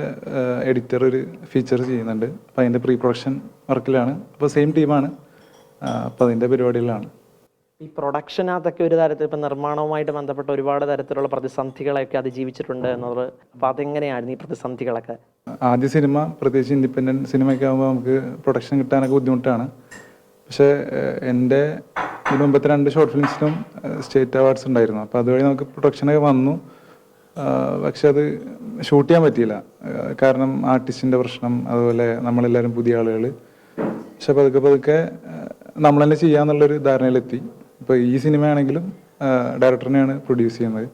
എഡിറ്റർ ഒരു ഫീച്ചർ ചെയ്യുന്നുണ്ട്. അപ്പോൾ അതിൻ്റെ പ്രീ പ്രൊഡക്ഷൻ വർക്കിലാണ്. അപ്പോൾ സെയിം ടീമാണ്. അപ്പോൾ അതിൻ്റെ പരിപാടികളാണ്. ഈ പ്രൊഡക്ഷനകത്തൊക്കെ ഒരു തരത്തിൽ ഇപ്പം നിർമ്മാണവുമായിട്ട് ബന്ധപ്പെട്ട ഒരുപാട് തരത്തിലുള്ള പ്രതിസന്ധികളെയൊക്കെ അതിജീവിച്ചിട്ടുണ്ട് എന്നത്. അപ്പോൾ അതെങ്ങനെയായിരുന്നു ഈ പ്രതിസന്ധികളൊക്കെ? ആദ്യ സിനിമ, പ്രത്യേകിച്ച് ഇൻഡിപെൻഡൻറ്റ് സിനിമയൊക്കെ ആകുമ്പോൾ നമുക്ക് പ്രൊഡക്ഷൻ കിട്ടാനൊക്കെ ബുദ്ധിമുട്ടാണ്. പക്ഷേ എൻ്റെ ഇതിന് മുമ്പത്തെ 2 ഷോർട്ട് ഫിലിംസിനും സ്റ്റേറ്റ് അവാർഡ്സ് ഉണ്ടായിരുന്നു. അപ്പോൾ അതുവഴി നമുക്ക് പ്രൊഡക്ഷനൊക്കെ വന്നു. പക്ഷെ അത് ഷൂട്ട് ചെയ്യാൻ പറ്റിയില്ല. കാരണം ആർട്ടിസ്റ്റിൻ്റെ പ്രശ്നം, അതുപോലെ നമ്മളെല്ലാവരും പുതിയ ആളുകൾ. പക്ഷെ പതുക്കെ നമ്മൾ തന്നെ ചെയ്യാന്നുള്ളൊരു ധാരണയിലെത്തി. ഇപ്പോൾ ഈ സിനിമയാണെങ്കിലും ഡയറക്ടറിനെയാണ് പ്രൊഡ്യൂസ് ചെയ്യുന്നത്.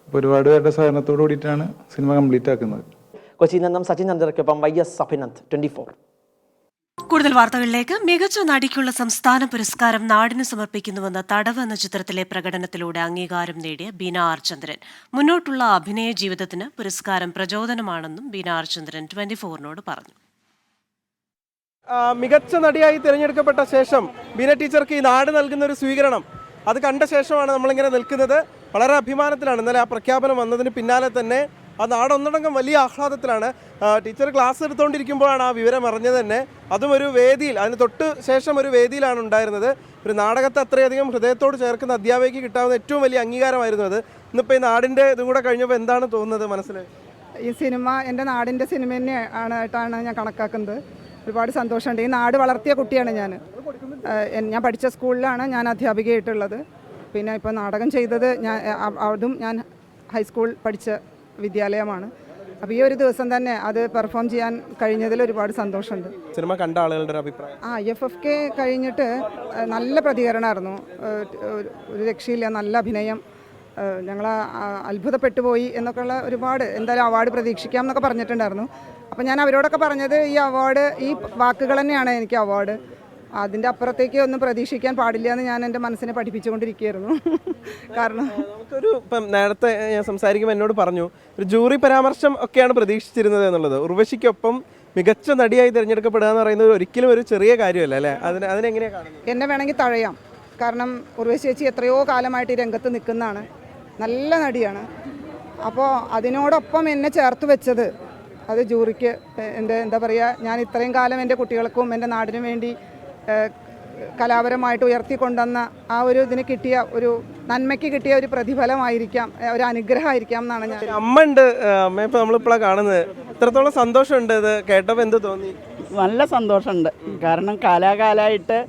അപ്പോൾ ഒരുപാട് പേരുടെ സഹകരണത്തോടു കൂടിയിട്ടാണ് സിനിമ കംപ്ലീറ്റ് ആക്കുന്നത്. കൊച്ചിയിൽ നിന്നും സച്ചിൻ ചന്ദ്രയ്ക്കൊപ്പം YS അഭിനന്ദ്, 24. കൂടുതൽ വാർത്തകളിലേക്ക്. മികച്ച നടിക്കുള്ള സംസ്ഥാന പുരസ്കാരം നാടിന് സമർപ്പിക്കുന്നുവെന്ന തടവ് എന്ന ചിത്രത്തിലെ പ്രകടനത്തിലൂടെ അംഗീകാരം നേടിയ ബീന ആർ ചന്ദ്രൻ. മുന്നോട്ടുള്ള അഭിനയ ജീവിതത്തിന് പുരസ്കാരം പ്രചോദനമാണെന്നും ബീന ആർ ചന്ദ്രൻ 24-നോട് പറഞ്ഞു. മികച്ച നടിയായി തിരഞ്ഞെടുക്കപ്പെട്ട ശേഷം ബീന ടീച്ചർക്ക് ഈ നാട് നൽകുന്ന ഒരു സ്വീകരണം അത് കണ്ട ശേഷമാണ് നമ്മളിങ്ങനെ നിൽക്കുന്നത്. വളരെ അഭിമാനത്തിലാണ്. ഇന്നലെ ആ പ്രഖ്യാപനം വന്നതിന് പിന്നാലെ തന്നെ ആ നാടൊന്നടങ്കം വലിയ ആഹ്ലാദത്തിലാണ്. ടീച്ചർ ക്ലാസ് എടുത്തുകൊണ്ടിരിക്കുമ്പോഴാണ് ആ വിവരം അറിഞ്ഞത് തന്നെ. അതും ഒരു വേദിയിൽ, അതിന് തൊട്ട് ശേഷം ഒരു വേദിയിലാണ് ഉണ്ടായിരുന്നത്. ഒരു നാടകത്തെ അത്രയധികം ഹൃദയത്തോട് ചേർക്കുന്ന അധ്യാപികയ്ക്ക് കിട്ടാവുന്ന ഏറ്റവും വലിയ അംഗീകാരമായിരുന്നു അത്. ഇന്നിപ്പോൾ ഈ നാടിൻ്റെ ഇതും കൂടെ കഴിഞ്ഞപ്പോൾ എന്താണ് തോന്നുന്നത് മനസ്സിൽ? ഈ സിനിമ എൻ്റെ നാടിൻ്റെ സിനിമ തന്നെയായിട്ടാണ് ഞാൻ കണക്കാക്കുന്നത്. ഒരുപാട് സന്തോഷമുണ്ട്. ഈ നാട് വളർത്തിയ കുട്ടിയാണ് ഞാൻ. ഞാൻ പഠിച്ച സ്കൂളിലാണ് ഞാൻ അധ്യാപികയായിട്ടുള്ളത്. പിന്നെ ഇപ്പോൾ നാടകം ചെയ്തത് അതും ഞാൻ ഹൈസ്കൂൾ പഠിച്ച വിദ്യാലയമാണ്. അപ്പോൾ ഈ ഒരു ദിവസം തന്നെ അത് പെർഫോം ചെയ്യാൻ കഴിഞ്ഞതിൽ ഒരുപാട് സന്തോഷമുണ്ട്. സിനിമ കണ്ട ആളുകളുടെ ഒരുഭിപ്രായം? IFFK കഴിഞ്ഞിട്ട് നല്ല പ്രതികരണമായിരുന്നു. ഒരു രക്ഷയില്ല, നല്ല അഭിനയം, ഞങ്ങൾ അത്ഭുതപ്പെട്ടു പോയി എന്നൊക്കെയുള്ള ഒരുപാട്, എന്തായാലും അവാർഡ് പ്രതീക്ഷിക്കാം എന്നൊക്കെ പറഞ്ഞിട്ടുണ്ടായിരുന്നു. അപ്പോൾ ഞാൻ അവരോടൊക്കെ പറഞ്ഞത് ഈ അവാർഡ്, ഈ വാക്കുകൾ തന്നെയാണ് എനിക്ക് അവാർഡ്. അതിൻ്റെ അപ്പുറത്തേക്ക് ഒന്നും പ്രതീക്ഷിക്കാൻ പാടില്ല എന്ന് ഞാൻ എൻ്റെ മനസ്സിനെ പഠിപ്പിച്ചുകൊണ്ടിരിക്കുകയായിരുന്നു. കാരണം നമുക്കൊരു ഇപ്പം നേരത്തെ ഞാൻ സംസാരിക്കുമ്പോൾ എന്നോട് പറഞ്ഞു ഒരു ജൂറി പരാമർശം ഒക്കെയാണ് പ്രതീക്ഷിച്ചിരുന്നത് എന്നുള്ളത്. ഉർവശിക്കൊപ്പം മികച്ച നടിയായി തിരഞ്ഞെടുക്കപ്പെടുക എന്ന് പറയുന്നത് ഒരിക്കലും ഒരു ചെറിയ കാര്യമല്ല അല്ലേ? അതിനെങ്ങനെയാണ് കാണുന്നത്? എന്നെ വേണമെങ്കിൽ തഴയാം. കാരണം ഉർവശി ചേച്ചി എത്രയോ കാലമായിട്ട് ഈ രംഗത്ത് നിൽക്കുന്നതാണ്, നല്ല നടിയാണ്. അപ്പോൾ അതിനോടൊപ്പം എന്നെ ചേർത്ത് വെച്ചത് അത് ജൂറിക്ക് എൻ്റെ എന്താ പറയുക, ഞാൻ ഇത്രയും കാലം എൻ്റെ കുട്ടികൾക്കും എൻ്റെ നാടിനും വേണ്ടി കലാപരമായിട്ട് ഉയർത്തിക്കൊണ്ടുവന്ന ആ ഒരു ഇതിന് കിട്ടിയ ഒരു നന്മയ്ക്ക് കിട്ടിയ ഒരു പ്രതിഫലമായിരിക്കാം, ഒരു അനുഗ്രഹമായിരിക്കാം എന്നാണ് ഞാൻ. അമ്മ ഉണ്ട്, അമ്മ ഇപ്പോൾ നമ്മളിപ്പോഴാണ് കാണുന്നത്. എത്രത്തോളം സന്തോഷമുണ്ട് ഇത് കേട്ടപ്പോൾ? എന്ത് തോന്നി? നല്ല സന്തോഷമുണ്ട്. കാരണം കാലാകാലമായിട്ട്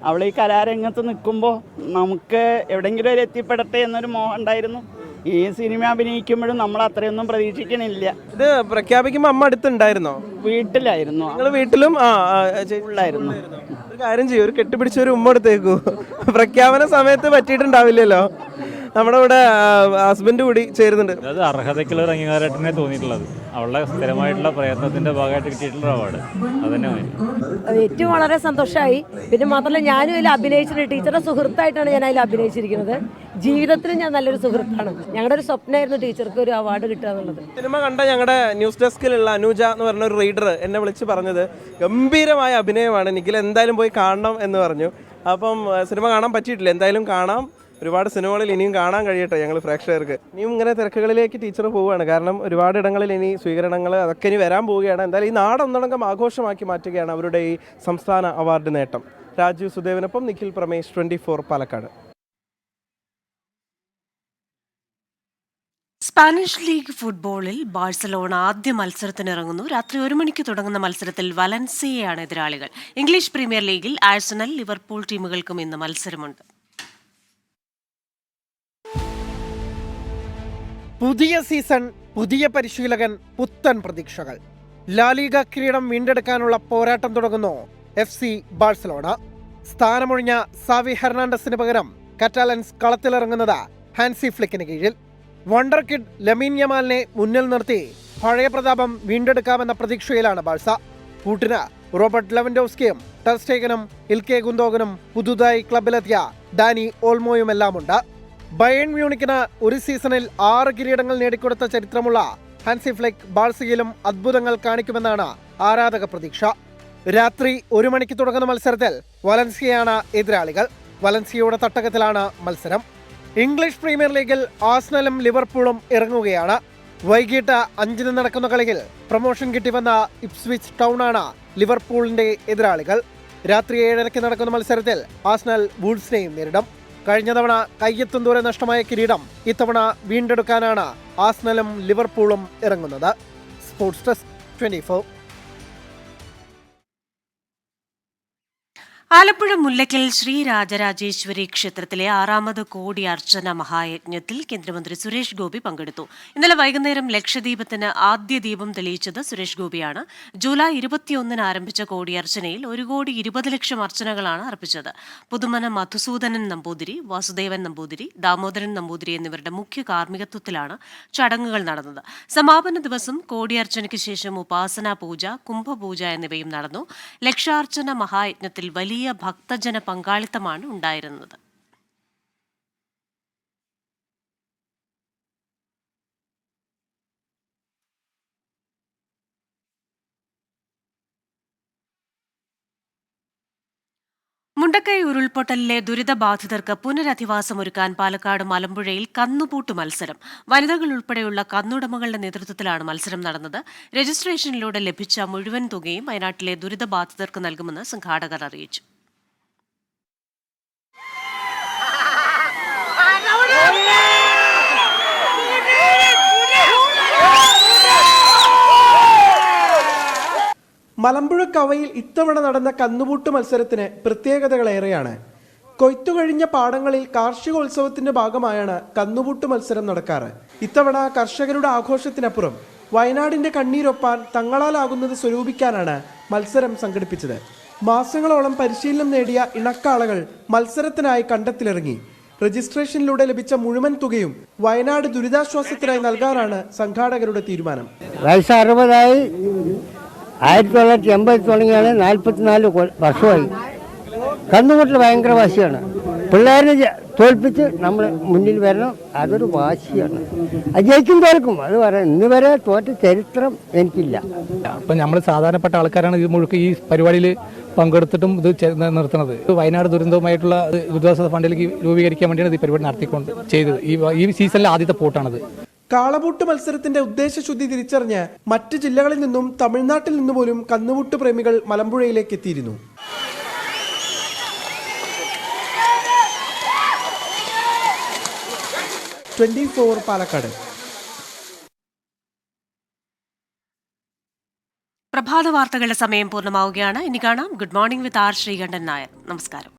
അവൾ ഈ കലാരംഗത്ത് നിൽക്കുമ്പോൾ നമുക്ക് എവിടെയെങ്കിലും ഒരു എത്തിപ്പെടട്ടെ എന്നൊരു മോഹം ഉണ്ടായിരുന്നു. ഈ സിനിമ അഭിനയിക്കുമ്പോഴും നമ്മൾ അത്രയൊന്നും പ്രതീക്ഷിക്കണില്ല. ഇത് പ്രഖ്യാപിക്കുമ്പോൾ അമ്മ അടുത്തുണ്ടായിരുന്നോ? വീട്ടിലായിരുന്നു. നിങ്ങൾ വീട്ടിലും ഉള്ളായിരുന്നു. ഒരു കാര്യം ചെയ്യും, ഒരു കെട്ടിപ്പിടിച്ച ഒരു ഉമ്മ എടുത്തേക്കൂ. പ്രഖ്യാപന സമയത്ത് പറ്റിയിട്ടുണ്ടാവില്ലല്ലോ. നമ്മുടെ ഇവിടെ ഹസ്ബൻഡ് കൂടി ചേരുന്നുണ്ട്. അത് അർഹതയ്ക്കുള്ള ഒരു അംഗീകാരമായിട്ടാണ് തോന്നിയിട്ടുള്ളത്. അവളുടെ സ്ഥിരമായിട്ടുള്ള പ്രയത്നത്തിന്റെ ഭാഗമായിട്ട് കിട്ടിയിട്ടുള്ള അവാർഡ് അതന്നെ ഏറ്റവും വളരെ സന്തോഷമായി. പിന്നെ മാത്രമല്ല ഞാനും അതിൽ അഭിനയിച്ചിട്ടുണ്ട്. ടീച്ചറുടെ സുഹൃത്തായിട്ടാണ് ഞാൻ അതിൽ അഭിനയിച്ചിരിക്കുന്നത്. ജീവിതത്തിൽ ഞാൻ നല്ലൊരു സുഹൃത്താണ്. ഞങ്ങളുടെ ഒരു സ്വപ്നമായിരുന്നു ടീച്ചർക്ക് ഒരു അവാർഡ് കിട്ടുക എന്നുള്ളത്. സിനിമ കണ്ട ഞങ്ങളുടെ ന്യൂസ് ഡെസ്കിലുള്ള അനുജ എന്ന് പറഞ്ഞ ഒരു റീഡർ എന്നെ വിളിച്ച് പറഞ്ഞത് ഗംഭീരമായ അഭിനയമാണ്, നിഖിൽ എന്തായാലും പോയി കാണണം എന്ന് പറഞ്ഞു. അപ്പം സിനിമ കാണാൻ പറ്റിയിട്ടില്ല, എന്തായാലും കാണാം. ഒരുപാട് സിനിമകളിൽ ഇനിയും കാണാൻ കഴിയട്ടെ ഞങ്ങൾ പ്രേക്ഷകർക്ക്. ഇനിയും ഇങ്ങനെ തിരക്കുകളിലേക്ക് ടീച്ചർ പോവുകയാണ്. കാരണം ഒരുപാട് ഇടങ്ങളിൽ ഇനി സ്വീകരണങ്ങൾ അതൊക്കെ ഇനി വരാൻ പോവുകയാണ്. എന്തായാലും ഈ നാടൊന്നടങ്കം ആഘോഷമാക്കി മാറ്റുകയാണ് അവരുടെ ഈ സംസ്ഥാന അവാർഡ് നേട്ടം. രാജീവ് സുദേവിനൊപ്പം നിഖിൽ പ്രമേഷ്, 24 പാലക്കാട്. സ്പാനിഷ് ലീഗ് ഫുട്ബോളിൽ ബാഴ്സലോണ ആദ്യ മത്സരത്തിനിറങ്ങുന്നു. രാത്രി 1 മണിക്ക് തുടങ്ങുന്ന മത്സരത്തിൽ വലൻസിയയാണ് എതിരാളികൾ. ഇംഗ്ലീഷ് പ്രീമിയർ ലീഗിൽ ആഴ്സണൽ, ലിവർപൂൾ ടീമുകൾക്കും ഇന്ന് മത്സരമുണ്ട്. പുതിയ സീസൺ, പുതിയ പരിശീലകൻ, പുത്തൻ പ്രതീക്ഷകൾ. ലാലിഗ കിരീടം വീണ്ടെടുക്കാനുള്ള പോരാട്ടം തുടങ്ങുന്നു FC ബാഴ്സലോണ. സ്ഥാനമൊഴിഞ്ഞ സാവി ഹെർണാണ്ടസിന് പകരം കറ്റാലൻസ് കളത്തിലിറങ്ങുന്നത് ഹാൻസി ഫ്ലിക്കിന് കീഴിൽ. വണ്ടർ കിഡ് ലമീൻ യമാലിനെ മുന്നിൽ നിർത്തി പഴയ പ്രതാപം വീണ്ടെടുക്കാമെന്ന പ്രതീക്ഷയിലാണ് ബാഴ്സ. കൂട്ടിന് റോബർട്ട് ലെവൻഡോവ്സ്കിയും ടെർ സ്റ്റേഗനും ഇൽക്കെ ഗുന്തോഗനും പുതുതായി ക്ലബിലെത്തിയ ഡാനി ഓൾമോയുമെല്ലാമുണ്ട്. ബയേൺ മ്യൂണിക്കിന് ഒരു സീസണിൽ 6 കിരീടങ്ങൾ നേടിക്കൊടുത്ത ചരിത്രമുള്ള ഹാൻസി ഫ്ലിക്ക് ബാഴ്സയിലും അത്ഭുതങ്ങൾ കാണിക്കുമെന്നാണ് ആരാധക പ്രതീക്ഷ. രാത്രി 1 മണിക്ക് തുടങ്ങുന്ന മത്സരത്തിൽ വലൻസിയയാണ് എതിരാളികൾ. വലൻസിയയുടെ തട്ടകത്തിലാണ് മത്സരം. ഇംഗ്ലീഷ് പ്രീമിയർ ലീഗിൽ ആഴ്സണലും ലിവർപൂളും ഇറങ്ങുകയാണ്. വൈകിട്ട് 5-ന് നടക്കുന്ന കളിയിൽ പ്രൊമോഷൻ കിട്ടിവന്ന ഇപ്സ്വിച്ച് ടൗണാണ് ലിവർപൂളിന്റെ എതിരാളികൾ. രാത്രി 7:30 നടക്കുന്ന മത്സരത്തിൽ ആഴ്സണൽ വൂൾസിനെയും നേരിടും. കഴിഞ്ഞ തവണ കയ്യെത്തും ദൂരെ നഷ്ടമായ കിരീടം ഇത്തവണ വീണ്ടെടുക്കാനാണ് ആഴ്സണലും ലിവർപൂളും ഇറങ്ങുന്നത്. Sports desk 24. ആലപ്പുഴ മുല്ലയ്ക്കൽ ശ്രീ രാജരാജേശ്വരി ക്ഷേത്രത്തിലെ 6ാമത് കോടി അർച്ചന മഹായജ്ഞത്തിൽ കേന്ദ്രമന്ത്രി സുരേഷ് ഗോപി പങ്കെടുത്തു. ഇന്നലെ വൈകുന്നേരം ലക്ഷദീപത്തിന് ആദ്യ ദീപം തെളിയിച്ചത് സുരേഷ് ഗോപിയാണ്. ജൂലൈ 21 ആരംഭിച്ച കോടിയർച്ചനയിൽ 1,20,00,000 അർച്ചനകളാണ് അർപ്പിച്ചത്. പുതുമന മധുസൂദനൻ നമ്പൂതിരി, വാസുദേവൻ നമ്പൂതിരി, ദാമോദരൻ നമ്പൂതിരി എന്നിവരുടെ മുഖ്യ കാർമ്മികത്വത്തിലാണ് ചടങ്ങുകൾ നടന്നത്. സമാപന ദിവസം കോടിയർച്ചനയ്ക്ക് ശേഷം ഉപാസനാ പൂജ, കുംഭപൂജ എന്നിവയും നടന്നു. ലക്ഷാർച്ചന മഹായജ്ഞത്തിൽ വലിയ ഭക്തജന പങ്കാളിത്തമാണ് ഉണ്ടായിരുന്നത്. മുണ്ടക്കൈ ഉരുൾപൊട്ടലിലെ ദുരിതബാധിതർക്ക് പുനരധിവാസമൊരുക്കാൻ പാലക്കാട് മലമ്പുഴയിൽ കന്നുപൂട്ട് മത്സരം. വനിതകൾ ഉൾപ്പെടെയുള്ള കന്നുടമകളുടെ നേതൃത്വത്തിലാണ് മത്സരം നടന്നത്. രജിസ്ട്രേഷനിലൂടെ ലഭിച്ച മുഴുവൻ തുകയും വയനാട്ടിലെ ദുരിതബാധിതർക്ക് നൽകുമെന്ന് സംഘാടകർ അറിയിച്ചു. മലമ്പുഴ കവയിൽ ഇത്തവണ നടന്ന കന്നുപൂട്ട് മത്സരത്തിന് പ്രത്യേകതകളേറെയാണ്. കൊയ്ത്തുകഴിഞ്ഞ പാടങ്ങളിൽ കാർഷികോത്സവത്തിന്റെ ഭാഗമായാണ് കന്നുപൂട്ട് മത്സരം നടക്കാറ്. ഇത്തവണ കർഷകരുടെ ആഘോഷത്തിനപ്പുറം വയനാടിന്റെ കണ്ണീരൊപ്പാൻ തങ്ങളാലാകുന്നത് സ്വരൂപിക്കാനാണ് മത്സരം സംഘടിപ്പിച്ചത്. മാസങ്ങളോളം പരിശീലനം നേടിയ ഇണക്കാളകൾ മത്സരത്തിനായി കണ്ടത്തിലിറങ്ങി. രജിസ്ട്രേഷനിലൂടെ ലഭിച്ച മുഴുവൻ തുകയും വയനാട് ദുരിതാശ്വാസത്തിനായി നൽകാനാണ് സംഘാടകരുടെ തീരുമാനം. 1980 തുടങ്ങിയാണ്, 44 വർഷമായി. കന്നുകൂട്ടിൽ ഭയങ്കര വാശിയാണ്. പിള്ളേരെ തോൽപ്പിച്ച് നമ്മൾ മുന്നിൽ വരണം, അതൊരു വാശിയാണ്. ജയിക്കും തോൽക്കും, അത് പറയാം. ഇന്ന് വരെ തോറ്റ ചരിത്രം എനിക്കില്ല. അപ്പം നമ്മൾ സാധാരണപ്പെട്ട ആൾക്കാരാണ് ഇത് മുഴുക്ക ഈ പരിപാടിയിൽ പങ്കെടുത്തിട്ടും ഇത് നിർത്തുന്നത്. വയനാട് ദുരന്തവുമായിട്ടുള്ള ദുരിതാശ്വാസ ഫണ്ടിലേക്ക് രൂപീകരിക്കാൻ വേണ്ടിയാണ് ഈ പരിപാടി നടത്തിക്കൊണ്ട് ചെയ്തത്. ഈ സീസണിലെ ആദ്യത്തെ പോട്ടാണത്. കാളപൂട്ട് മത്സരത്തിന്റെ ഉദ്ദേശശുദ്ധി തിരിച്ചറിഞ്ഞ് മറ്റ് ജില്ലകളിൽ നിന്നും തമിഴ്നാട്ടിൽ നിന്നു പോലും കന്നുപൂട്ട് പ്രേമികൾ മലമ്പുഴയിലേക്ക് എത്തിയിരുന്നു. പാലക്കാട്. പ്രഭാത വാർത്തകളുടെ സമയം പൂർണ്ണമാവുകയാണ്. ഇനി കാണാം good morning with R Sreekandan Nair. നമസ്കാരം.